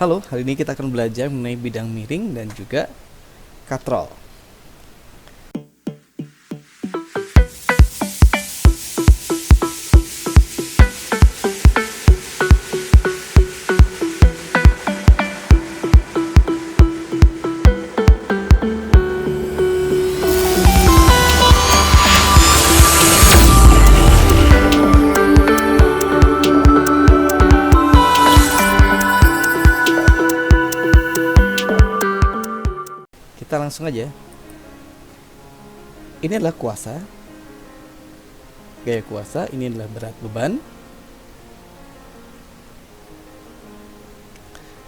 Halo, hari ini kita akan belajar mengenai bidang miring dan juga katrol. Kita langsung aja. Ini adalah kuasa, gaya kuasa. Ini adalah berat beban,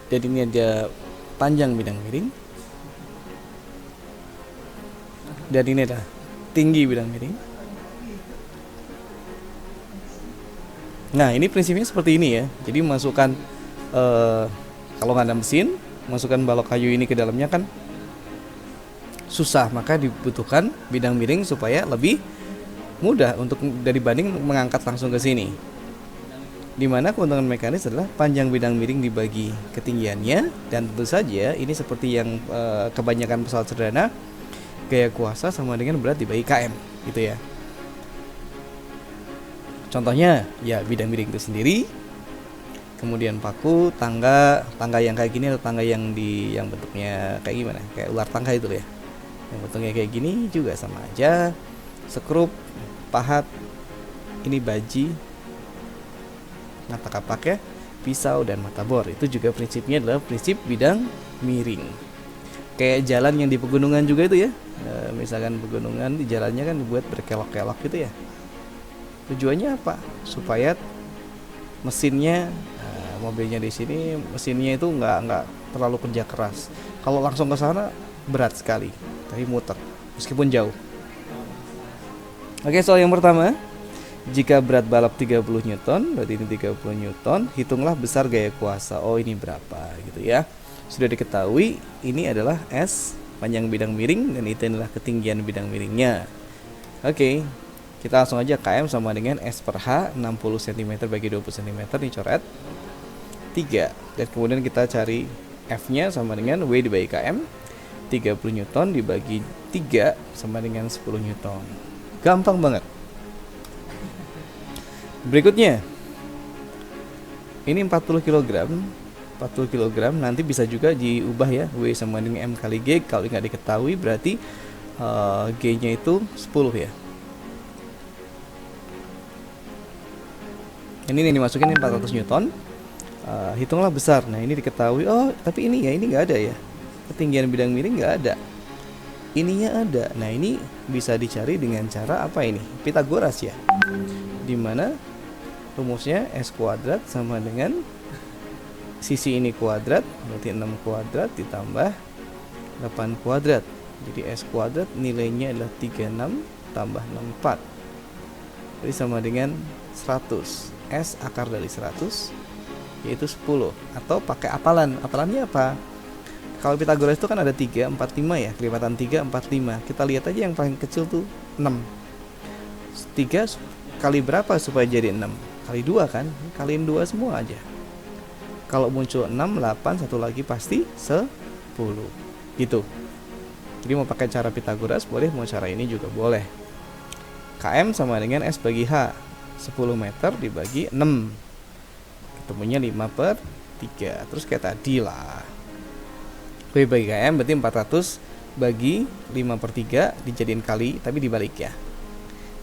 dan ini ada panjang bidang miring, dan ini adalah tinggi bidang miring. Nah, ini prinsipnya seperti ini ya. Jadi masukkan kalau nggak ada mesin, masukkan balok kayu ini ke dalamnya kan susah, maka dibutuhkan bidang miring supaya lebih mudah untuk dibanding mengangkat langsung ke sini. Dimana keuntungan mekanis adalah panjang bidang miring dibagi ketinggiannya, dan tentu saja ini seperti yang kebanyakan pesawat sederhana, gaya kuasa sama dengan berat dibagi km gitu ya. Contohnya ya bidang miring itu sendiri, kemudian paku, tangga yang kayak gini, atau tangga yang bentuknya kayak gimana, kayak ular tangga itu ya, yang bentuknya kayak gini juga sama aja. Skrup, pahat, ini baji, mata kapak ya, pisau, dan mata bor. Itu juga prinsipnya adalah prinsip bidang miring. Kayak jalan yang di pegunungan juga itu ya. Misalkan pegunungan di jalannya kan dibuat berkelok-kelok gitu ya. Tujuannya apa? Supaya mesinnya, mobilnya di sini mesinnya itu nggak terlalu kerja keras. Kalau langsung ke sana berat sekali, tapi muter meskipun jauh. Oke, soal yang pertama, jika berat balap 30 Newton, berarti ini 30 Newton, hitunglah besar gaya kuasa. Oh, ini berapa gitu ya. Sudah diketahui ini adalah S, panjang bidang miring, dan itu adalah ketinggian bidang miringnya. Oke, kita langsung aja. KM sama dengan S per H, 60 cm bagi 20 cm, dicoret 3. Dan kemudian kita cari F-nya sama dengan W dibagi KM, 30 Newton dibagi 3 sama dengan 10 Newton. Gampang banget. Berikutnya, ini 40 kg. 40 kg nanti bisa juga diubah ya, W sama dengan M kali G. Kalau nggak diketahui berarti G-nya itu 10 ya. Ini dimasukin 400 Newton. Hitunglah besar. Nah, ini diketahui. Oh, tapi ini nggak ada ya. Ketinggian bidang miring nggak ada. Ininya ada. Nah, ini bisa dicari dengan cara apa ini? Pitagoras ya. Dimana rumusnya S kuadrat sama dengan sisi ini kuadrat, berarti 6 kuadrat ditambah 8 kuadrat. Jadi S kuadrat nilainya adalah 36 tambah 64. Jadi sama dengan 100. S akar dari 100 yaitu 10. Atau pakai apalan. Apalannya apa? Kalau Pitagoras itu kan ada 3, 4, 5 ya. Kelipatan 3, 4, 5. Kita lihat aja yang paling kecil tuh 6. 3 kali berapa supaya jadi 6? Kali 2 kan? Kaliin 2 semua aja. Kalau muncul 6, 8, satu lagi pasti 10. Gitu. Jadi mau pakai cara Pitagoras boleh, mau cara ini juga boleh. KM sama dengan S bagi H. 10 meter dibagi 6. Ketemunya 5 per 3. Terus kayak tadi lah. W bagi KM berarti 400 bagi 5 per 3 dijadiin kali, tapi dibalik ya.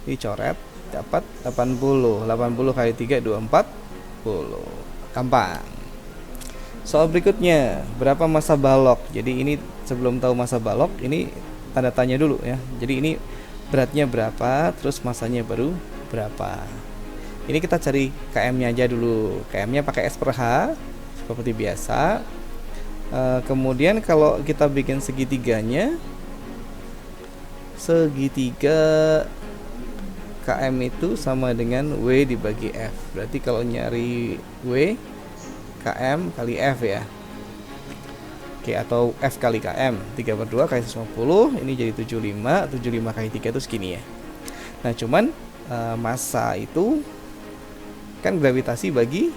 Dicoret, dapat 80. 80 kali 3, 240. Gampang. Soal berikutnya, berapa massa balok? Jadi ini sebelum tahu massa balok, ini tanda tanya dulu ya. Jadi ini beratnya berapa, terus massanya baru berapa. Ini kita cari KM-nya aja dulu. KM-nya pakai S per H seperti biasa. Kemudian kalau kita bikin segitiganya, segitiga KM itu sama dengan W dibagi F. Berarti kalau nyari W, KM kali F ya. Oke, atau F kali KM, 3 per 2 kali 150, ini jadi 75. 75 kali 3 itu segini ya. Nah, cuman massa itu kan gravitasi bagi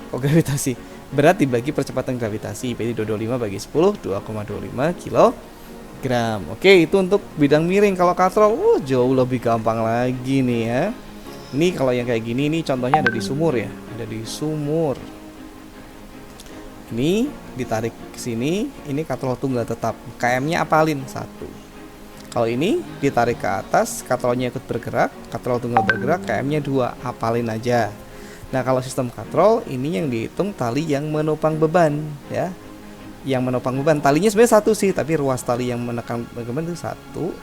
gravitasi Berat dibagi percepatan gravitasi, berarti 225 bagi 10, 2,25 kilogram. Oke, itu untuk bidang miring. Kalau katrol, jauh lebih gampang lagi nih ya. Ini kalau yang kayak gini, ini contohnya ada di sumur ya, ada di sumur. Ini ditarik ke sini, ini katrol tunggal tetap. KM-nya apalin 1. Kalau ini ditarik ke atas, katrolnya ikut bergerak, katrol tunggal bergerak, KM-nya 2, apalin aja. Nah, kalau sistem katrol ini yang dihitung tali yang menopang beban ya. Yang menopang beban talinya sebenarnya 1 sih, tapi ruas tali yang menekan beban itu 1,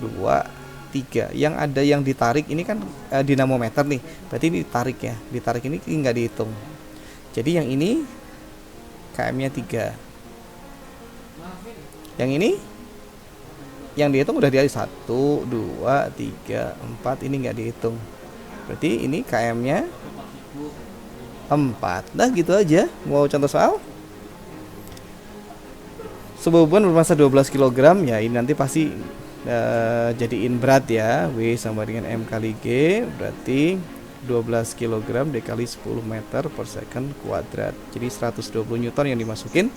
2, 3. Yang ada yang ditarik ini kan dinamometer nih. Berarti ini ditarik ya. Ditarik ini nggak dihitung. Jadi yang ini KM-nya 3. Yang ini yang dihitung udah dari 1, 2, 3, 4, ini nggak dihitung. Berarti ini KM-nya 4. Nah gitu aja. Mau contoh soal? Sebuah beban bermasa 12 kg ya, ini nanti pasti jadiin berat ya. W sama dengan M kali G, berarti 12 kg dikali 10 meter per second kuadrat. Jadi 120 Newton yang dimasukin.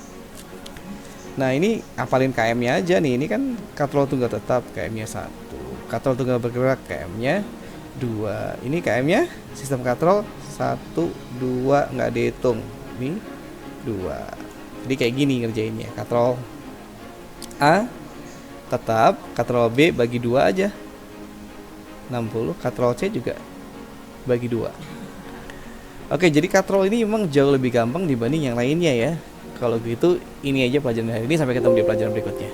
Nah ini apalin KM-nya aja nih. Ini kan katrol tunggal tetap, KM-nya 1. Katrol tunggal bergerak, KM-nya 2. Ini KM-nya sistem katrol 1, 2 nggak dihitung. Ini 2. Jadi kayak gini ngerjainnya. Katrol A tetap, katrol B bagi 2 aja 60, katrol C juga bagi 2. Oke, jadi katrol ini memang jauh lebih gampang dibanding yang lainnya ya. Kalau gitu ini aja pelajaran hari ini, sampai ketemu di pelajaran berikutnya.